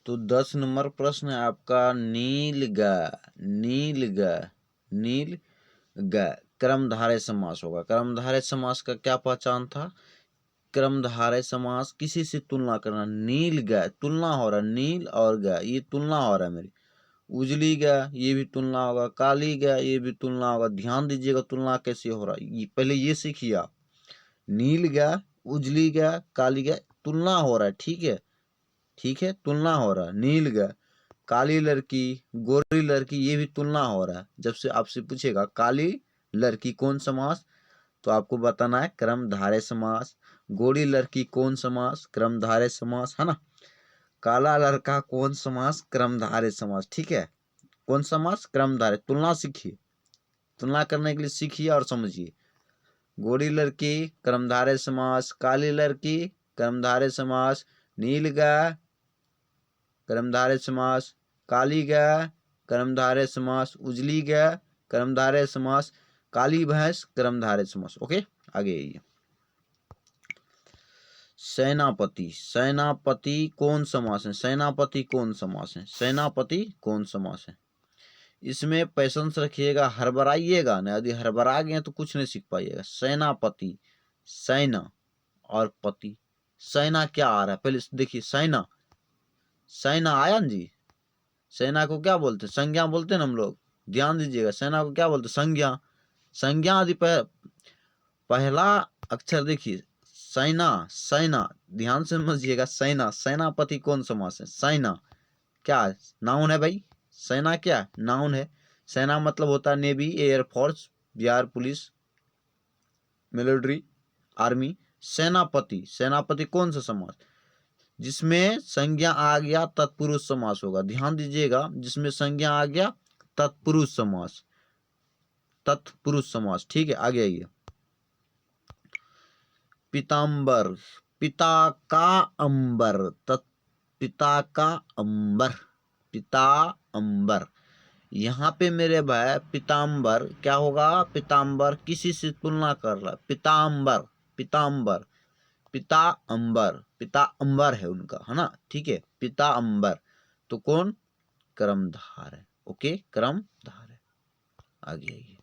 तो 10 नंबर प्रश्न है आपका, नीलगा। नीलगा, नीलगा कर्मधारय समास होगा। कर्मधारय समास का क्या पहचान था? कर्मधारय समास किसी से तुलना करना। नीलगा तुलना हो रहा है, नील और गा ये तुलना हो रहा है मेरी। उजली गा ये भी तुलना होगा, काली गा ये भी तुलना होगा। ध्यान दीजिएगा तुलना कैसे हो रहा है, पहले ये सीखिए आप। नील गा, उजली गा, काली गा तुलना हो रहा है, ठीक है, ठीक है, तुलना हो रहा है। नील गा, काली लड़की, गोरी लड़की ये भी तुलना हो रहा है। जब से आपसे पूछेगा काली लड़की कौन समास, तो आपको बताना है कर्मधारय समास। गोरी लड़की कौन समास, कर्मधारय समास, है ना। काला लड़का कौन समास, कर्मधारय समास, ठीक है। कौन समास, कर्मधारय। तुलना सीखिए, तुलना करने के लिए सीखिए और समझिए। गोरी लड़की कर्मधारय समास, काली लड़की कर्मधारय समास, नील गा कर्मधारय समास, काली गा कर्मधारय समास, उजली गा कर्मधारय समास, काली भैंस कर्मधारय समास। ओके, आगे आइए। सेनापति, सेनापति कौन समास है? सेनापति कौन समास है? सेनापति कौन समास है? इसमें पैसेंस रखिएगा, हड़बड़ाइएगा ना। यदि हड़बड़ा गए तो कुछ नहीं सीख पाइएगा। सेनापति, सेना और पति, सेना क्या आ रहा है पहले देखिए। सेना, सेना आया ना जी। सेना को क्या बोलते हैं? संज्ञा बोलते हैं ना हम लोग। ध्यान दीजिएगा, सेना को क्या बोलते हैं? संज्ञा। संज्ञा यदि पहला अक्षर देखिए, सेना, सेना, ध्यान से समझिएगा। सेना, सेनापति कौन समास है? सेना क्या है? नाउन है भाई। सेना क्या? नाउन है। सेना मतलब होता है navy, air force, Bihar police, military, army. सेनापति, सेनापति कौन सा समास? जिसमें संज्ञा आ गया तत्पुरुष समास होगा। ध्यान दीजिएगा, जिसमें संज्ञा आ गया तत्पुरुष समास, तत्पुरुष समास, ठीक है। आगे आइए। पीताम्बर, पिता का अंबर, पिता का अंबर, पिता अंबर। यहाँ पे मेरे भाई पीताम्बर क्या होगा? पीताम्बर किसी से तुलना कर रहा है। पीताम्बर, पीताम्बर, पिता अंबर, पिता अंबर है उनका, है ना, ठीक है। पिता अंबर तो कौन? कर्मधार है। ओके, कर्मधार है। आगे आइए।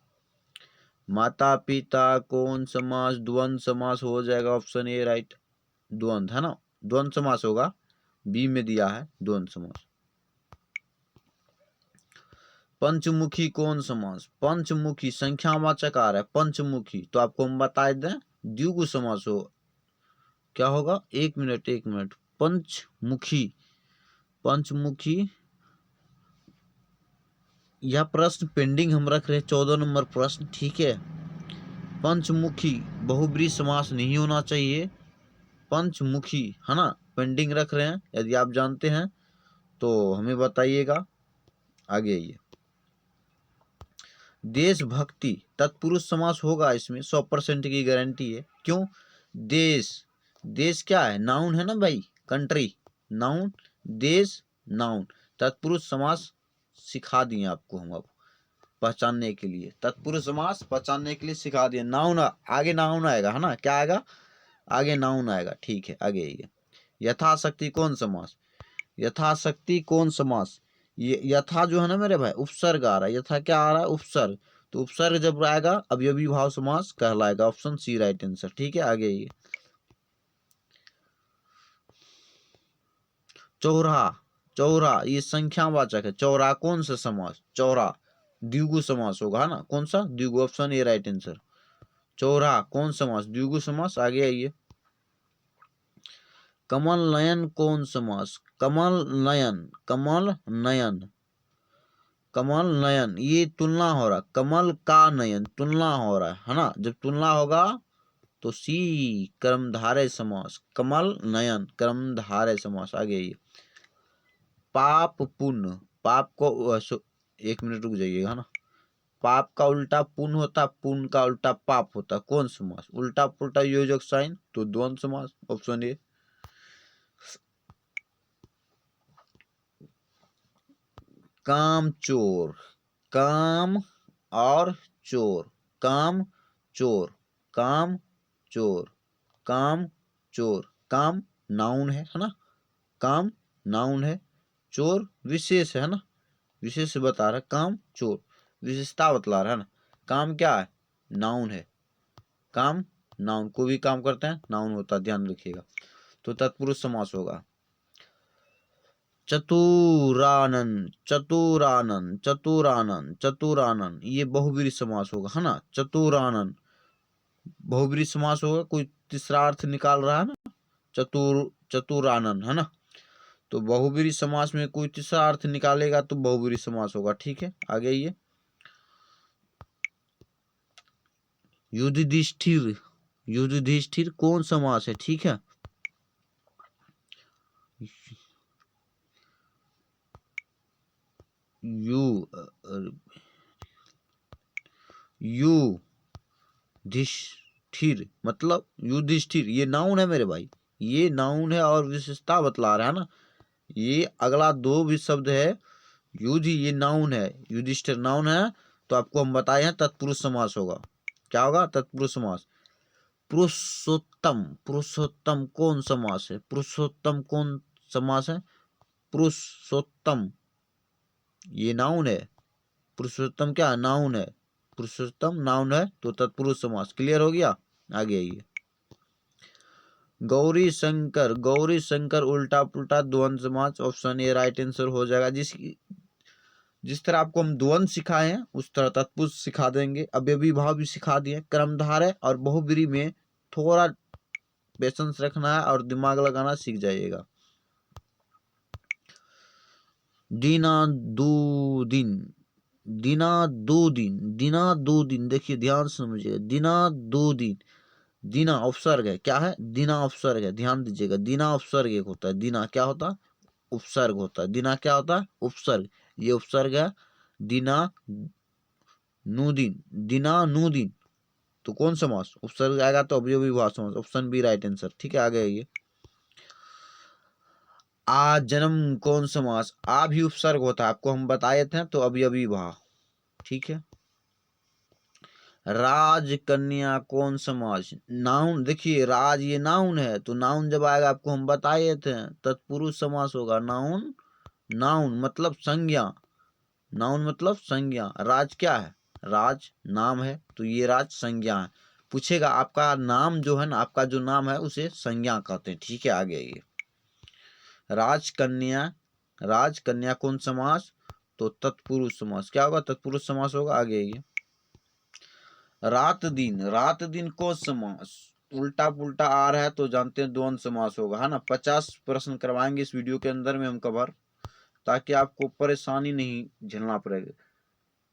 माता पिता कौन समास? द्वंद्व समास हो जाएगा, ऑप्शन ए राइट। द्वंद्व है ना, द्वंद्व समास होगा, बी में दिया है द्वंद्व समास। पंचमुखी कौन समास? पंचमुखी संख्यावाचक आ रहा है, पंचमुखी तो आपको हम बता दें द्विगु समास हो। क्या होगा? एक मिनट, एक मिनट। पंचमुखी, पंचमुखी, यह प्रश्न पेंडिंग हम रख रहे हैं, 14 नंबर प्रश्न, ठीक है। पंचमुखी बहुब्रीहि समास नहीं होना चाहिए। पंचमुखी है ना, पेंडिंग रख रहे हैं। यदि आप जानते हैं तो हमें बताइएगा। आगे आइए। देशभक्ति तत्पुरुष समास होगा इसमें, 100% की गारंटी है। क्यों? देश, देश क्या है? नाउन है ना भाई, कंट्री नाउन, देश नाउन। तत्पुरुष समास सिखा दिए आपको हम, अब पहचानने के लिए तत्पुरुष समास पहचानने के लिए सिखा दिए। नाउन आगे नाउन आएगा, है ना, क्या आएगा? आगे नाउन आएगा, ठीक है। आगे आइए। यथाशक्ति कौन समास? यथाशक्ति कौन समास? ये यथा जो है ना मेरे भाई, उपसर्ग आ रहा है। यथा क्या आ रहा है? उपसर्ग। तो उपसर्ग जब आएगा अवयवी भाव समास कहलाएगा। ऑप्शन सी राइट आंसर, ठीक है। आगे आइए। चौरा, चौरा ये संख्यावाचक है। चौरा कौन सा समास? चौरा द्विगु समास होगा, है ना। कौन सा? द्विगु, ऑप्शन ए राइट आंसर। चौरा कौन समास? द्विगु समास। आगे आइए। कमल नयन कौन समास? कमल नयन, कमल नयन, कमल नयन ये तुलना हो रहा। कमल का नयन तुलना हो रहा है ना। जब तुलना होगा तो सी कर्मधारय समास। कमल नयन कर्मधारय समास। आगे आइए। पाप पुण्य, पाप को एक मिनट रुक जाइएगा, है ना। पाप का उल्टा पुण्य होता, पुण्य का उल्टा पाप होता। कौन समास? उल्टा पुल्टा योजक साइन तो द्वंद्व समास, ऑप्शन ए। काम चोर, काम और चोर, काम चोर, काम चोर, काम चोर। काम नाउन है ना, काम नाउन है। चोर विशेष है ना, विशेष बता रहा है, काम चोर विशेषता बतला रहा है ना। काम क्या है, नाउन है, काम नाउन, कोई भी काम करते हैं नाउन होता है, ध्यान रखिएगा। तो तत्पुरुष समास होगा। चतुरानन, चतुरानन, चतुरानन, चतुरानन, ये बहुब्रीहि समास होगा है ना। चतुरानन बहुब्रीहि समास होगा, कोई तीसरा अर्थ निकाल रहा है ना, चतुरानन है ना। तो बहुब्रीहि समास में कोई तीसरा अर्थ निकालेगा तो बहुब्रीहि समास होगा। ठीक है, आगे ये युधिष्ठिर, युधिष्ठिर कौन समास है, ठीक है। युधिष्ठिर मतलब युधिष्ठिर, ये नाउन है मेरे भाई, ये नाउन है और विशेषता बतला रहा है ना। ये अगला दो भी शब्द है, युधि ये नाउन है, युधिष्ठिर नाउन है, तो आपको हम बताए हैं तत्पुरुष समास होगा। क्या होगा, तत्पुरुष समास। पुरुषोत्तम, पुरुषोत्तम कौन समास है, पुरुषोत्तम कौन समास है, पुरुषोत्तम ये नाउन है, पुरुषोत्तम क्या है, नाउन है, पुरुषोत्तम नाउन है, तो तत्पुरुष समास। क्लियर हो गया, आगे आइए। गौरी शंकर, गौरी शंकर उल्टा पुल्टा द्वंद्व समास, ऑप्शन ए राइट आंसर हो जाएगा। जिस तरह आपको हम द्वंद्व सिखाए हैं उस तरह तत्पुरुष सिखा देंगे, अव्ययी भाव भी सिखा दिए। क्रमधारय और बहुब्रीहि में थोड़ा पेशेंस रखना है और दिमाग लगाना सीख जाइएगा। दीना दो दिन, दीना दो दिन, दीना दो दिन, देखिए ध्यान से समझिए, दीना दो दिन, दीना उपसर्ग है, क्या है, दीना उपसर्ग है, ध्यान दीजिएगा। दीना उपसर्ग एक होता है, दीना क्या होता है, उपसर्ग होता है। दीना क्या होता है, उपसर्ग, ये उपसर्ग है। दीना नुदिन, दीना नुदिन, तो कौन समास, उपसर्ग आएगा तो अवयवी भाव समास, ऑप्शन बी राइट आंसर। ठीक है, आगे आइए। आ जन्म कौन समास, आ भी उपसर्ग होता है, आपको हम बताए थे, तो अवयवी भाव। ठीक है। राज कन्या कौन समास, नाउन, देखिए राज ये नाउन है, तो नाउन जब आएगा आपको हम बताए थे तत्पुरुष समास होगा। नाउन, नाउन मतलब संज्ञा, नाउन मतलब संज्ञा। राज क्या है, राज नाम है, तो ये राज संज्ञा है। पूछेगा आपका नाम जो है ना, आपका जो नाम है उसे संज्ञा कहते हैं। ठीक है, आगे आइए। राजकन्या, राजकन्या कौन समास, तो तत्पुरुष समास। क्या होगा, तत्पुरुष समास होगा, आगे आइए। रात दिन, रात दिन कौन समास, उल्टा पुल्टा आ रहा है तो जानते हैं द्वंद्व समास होगा, है ना। 50 प्रश्न करवाएंगे इस वीडियो के अंदर में हम कवर, ताकि आपको परेशानी नहीं झेलना पड़ेगा।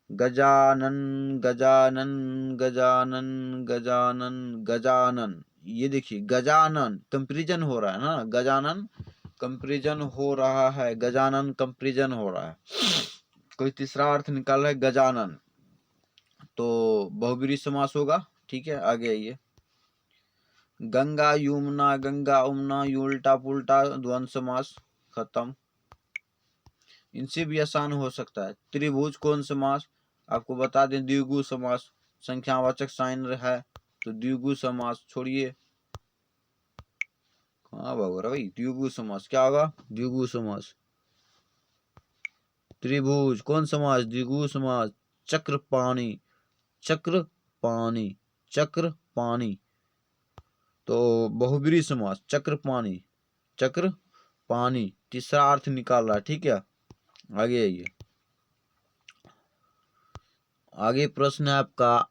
गजानन, गजानन, गजानन, गजानन, गजानन, ये देखिए गजानन कंपेरिजन हो रहा है ना, गजानन कंपेरिजन हो रहा है, गजानन कंपेरिजन हो रहा है, कोई तीसरा अर्थ निकाल रहा है गजानन, तो बहुब्रीहि समास होगा। ठीक है, आगे आइए। गंगा यमुना, गंगा उमना, ये उल्टा पुल्टा द्वंद्व समास, खत्म। इनसे भी आसान हो सकता है। त्रिभुज कौन समास, आपको बता दें द्विगु समास, संख्यावाचक साइन है तो द्विगु समास। छोड़िए, कहाँ भाग रहा भाई, द्विगु समास क्या होगा, द्विगु समास। त्रिभुज कौन समास, द्विगु समास। चक्र पानी, चक्र पानी, चक्र पानी, तो बहुब्रीहि समास। चक्र पानी, चक्र पानी, तीसरा अर्थ निकाल रहा है। ठीक है, आगे आइए। आगे प्रश्न है आपका,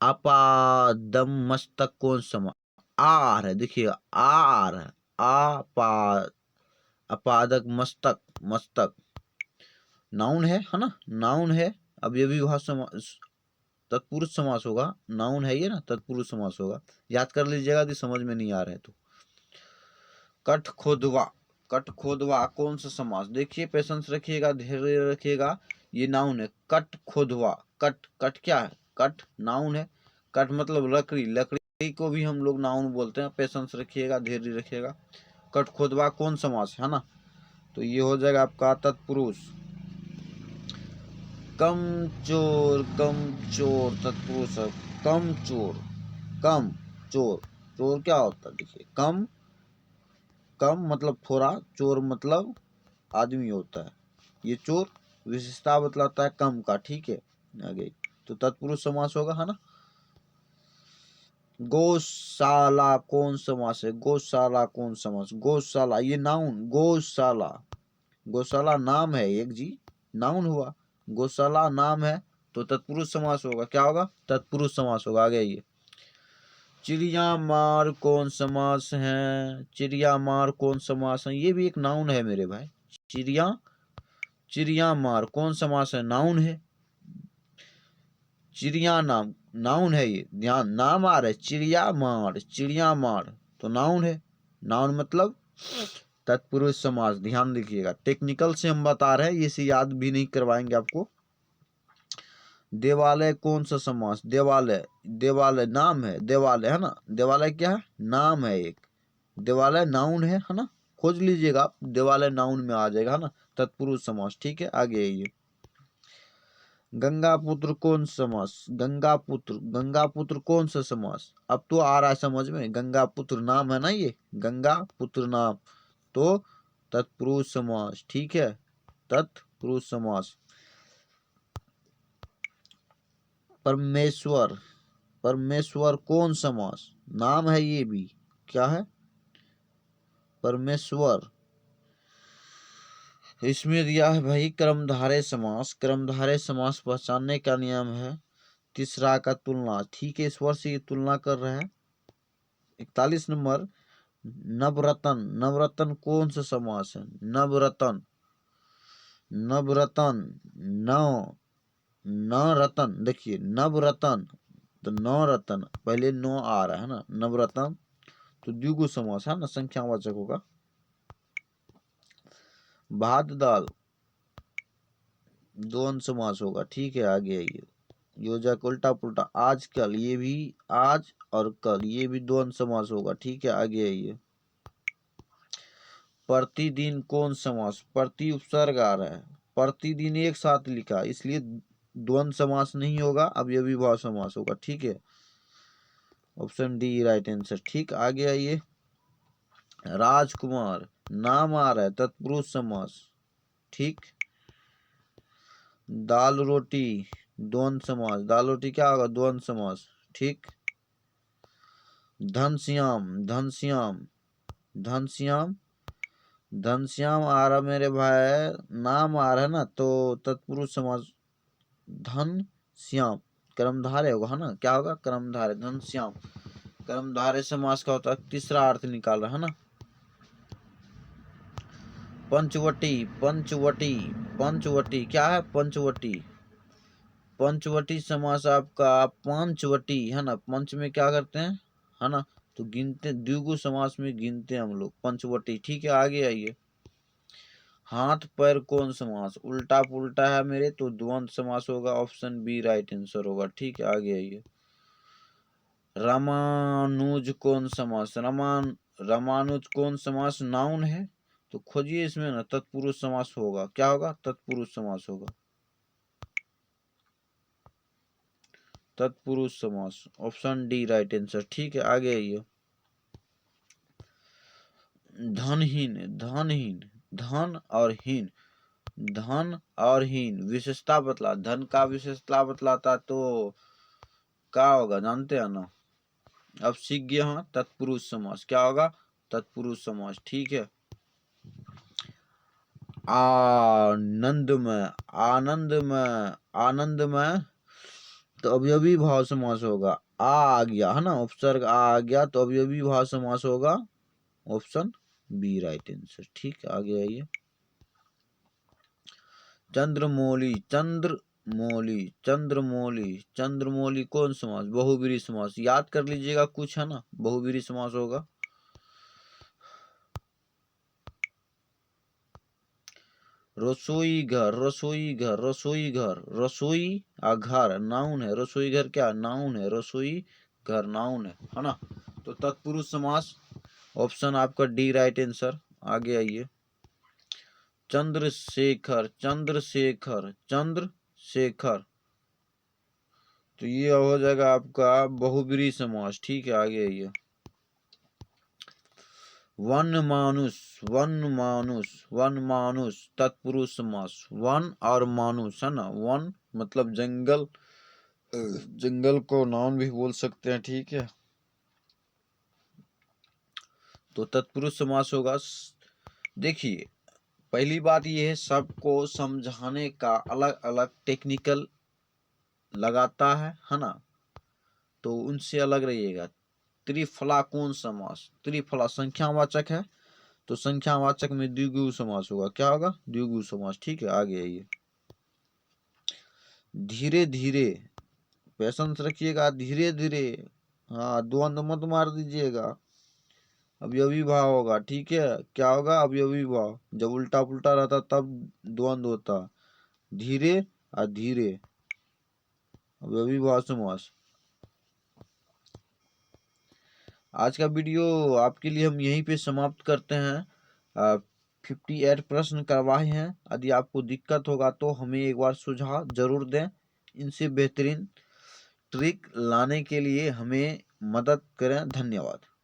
आपादम मस्तक कौन समास, आर है, देखिए आर है, आपा, अपादक मस्तक, मस्तक नाउन है ना, नाउन है। अब ये भी भाषा तत्पुरुष समास होगा, नाउन है ये ना, तत्पुरुष समास होगा। याद कर लीजिएगा यदि समझ में नहीं आ रहा है तो। कठ खोदवा, कठ खोदवा कौन सा समास, देखिए पेशेंस रखिएगा, धैर्य रखिएगा। ये नाउन है, कट खोदवा, कट, कट क्या है, कट नाउन है, कट मतलब लकड़ी, लकड़ी को भी हम लोग नाउन बोलते हैं। पेशेंस रखिएगा, धैर्य रखिएगा। कट खोदवा कौन समास है ना, तो ये हो जाएगा आपका तत्पुरुष। कम चोर, कम चोर तत्पुरुष है, कम चोर, कम चोर, चोर क्या होता है, देखिए कम, कम मतलब थोड़ा, चोर मतलब आदमी होता है। ये चोर विशेषता बतलाता है कम का, ठीक है। आगे तो तत्पुरुष समास होगा, है ना। गौशाला कौन समास है? गौशाला कौन समास? गौशाला ये नाउन, गौशाला, गौशाला नाम है एक जी, नाउन हुआ। गौशाला नाम है तो तत्पुरुष समास होगा। क्या होगा? तत्पुरुष समास होगा। आगे आइए। चिड़िया मार कौन समास है? चिड़िया मार कौन समास है? ये भी एक नाउन है मेरे भाई। चिड़िया, चिड़िया मार कौन समास है? नाउन है। चिड़िया नाम नाउन है, ये ध्यान, नाम आ रहा है चिड़िया मार, चिड़िया मार तो नाउन है। नाउन मतलब तत्पुरुष समास। ध्यान देखिएगा, टेक्निकल से हम बता रहे हैं, इसे याद भी नहीं करवाएंगे आपको। देवालय कौन सा समास? देवालय, देवालय नाम है, देवालय है ना। देवालय क्या है? नाम है एक। देवालय नाउन है ना। खोज लीजिएगा आप, देवालय नाउन में आ जाएगा, है ना, तत्पुरुष समास। ठीक है, आगे आइए। गंगा पुत्र कौन समास? गंगा पुत्र, गंगा पुत्र कौन सा समास? अब तो आ रहा है समझ में। गंगा पुत्र नाम है ना, ये गंगा पुत्र नाम तो तत्पुरुष समास। ठीक है, तत्पुरुष समास। परमेश्वर, परमेश्वर कौन समास? नाम है ये भी। क्या है? परमेश्वर। इसमें दिया है भाई कर्मधारय समास। कर्मधारय समास पहचानने का नियम है तीसरा का तुलना। ठीक है, इस वर्ष से ये तुलना कर रहे हैं। 41 नंबर, नवरतन, नवरतन कौन सा समास है? नवरतन, नवरतन, नव, न रतन, देखिए नवरतन तो नौ रतन, पहले नौ आ रहा है ना, नवरतन तो द्विगु समास है ना, संख्यावाचक होगा। भात दाल द्वंद्व समास होगा। ठीक है, आगे आइए। योजक उल्टा पुल्टा, आज कल, ये भी आज और कल, ये भी द्वंद्व समास होगा। ठीक है, आगे आइए। प्रतिदिन कौन समास? प्रति उपसर्ग आ रहा है, प्रतिदिन एक साथ लिखा, इसलिए द्वंद्व समास नहीं होगा, अवयवीभाव समास होगा। ठीक है, ऑप्शन डी राइट आंसर। ठीक, आगे आइए। राजकुमार नाम आ रहा है, तत्पुरुष समास। ठीक। दाल रोटी द्वंद्व समास, दाल रोटी क्या होगा? द्वंद्व समास। ठीक। धनश्याम, धनश्याम, धनश्याम, धनश्याम आ रहा मेरे भाई, नाम आ रहा है ना, तो तत्पुरुष समास। धन श्याम कर्मधारय होगा, है ना। क्या होगा? कर्मधारय, धन श्याम कर्मधारय समास का होता है। तीसरा अर्थ निकाल रहा है ना। पंचवटी, पंचवटी, पंचवटी क्या है? पंचवटी, पंचवटी समास आपका पंचवटी है ना। पंच में क्या करते हैं, है ना, तो गिनते, द्विगु समास में गिनते हैं हम लोग, पंचवटी। ठीक है, आगे आइए। हाथ पैर कौन समास? उल्टा पुल्टा है मेरे, तो द्वंद्व समास होगा। ऑप्शन बी राइट आंसर होगा। ठीक है, आगे आइए। रामानुज कौन समास? रामानुज कौन समास? नाउन है, तो खोजिए इसमें ना, तत्पुरुष समास होगा। क्या होगा? तत्पुरुष समास होगा, तत्पुरुष समास। Option D right answer. ठीक है, आगे आइए। धनहीन, धनहीन, धन और हीन, धन और हीन विशेषता बतला, धन का विशेषता बतलाता तो क्या होगा? जानते हैं ना। अब सीख गए हैं तत्पुरुष समास। क्या होगा? तत्पुरुष समास। ठीक है। आनंदमय, आनंदमय, आनंदमय तो अवयवी भाव समास होगा। आ गया है ना, उपसर्ग आ गया तो अवयवी भाव समास होगा। Option B right answer. ठीक, आगे आइए। चंद्रमौली, चंद्रमौली, चंद्रमौली, चंद्रमौली कौन समास? बहुब्रीहि समास। याद कर लीजिएगा कुछ, है ना, बहुब्रीहि समास होगा। रसोई घर, रसोई घर, रसोई घर, रसोई घर नाउन है, रसोई घर क्या? नाउन है, रसोई घर नाउन है ना, तो तत्पुरुष समास। ऑप्शन आपका डी राइट आंसर। आगे आइए। चंद्रशेखर, चंद्रशेखर, चंद्रशेखर तो ये हो जाएगा आपका बहुब्रीहि समास। ठीक है, आगे आइए। वन मानुष, वन मानुष, वन मानुष तत्पुरुष समास। वन और मानुष है ना, वन मतलब जंगल, जंगल को नाउन भी बोल सकते हैं, ठीक है। तो तत्पुरुष समास होगा। देखिए पहली बात ये है, सबको समझाने का अलग अलग टेक्निकल लगाता है ना, तो उनसे अलग रहिएगा। त्रिफलाकुन समास, त्रिफला संख्यावाचक है, तो संख्यावाचक में द्विगु समास होगा। क्या होगा? द्विगु समास, ठीक है। आगे आइए, धीरे धीरे, पैसेंस रखिएगा, धीरे धीरे, हाँ द्वंद्व मत मार दीजिएगा। अवयवी भाव होगा, ठीक है। क्या होगा? अवयवी भाव। जब उल्टा पुल्टा रहता तब द्वंद्व होता, धीरे और धीरे, अवयवी भाव समास। आज का वीडियो आपके लिए हम यहीं पे समाप्त करते हैं। 58 प्रश्न करवाए हैं। यदि आपको दिक्कत होगा तो हमें एक बार सुझाव जरूर दें। इनसे बेहतरीन ट्रिक लाने के लिए हमें मदद करें। धन्यवाद।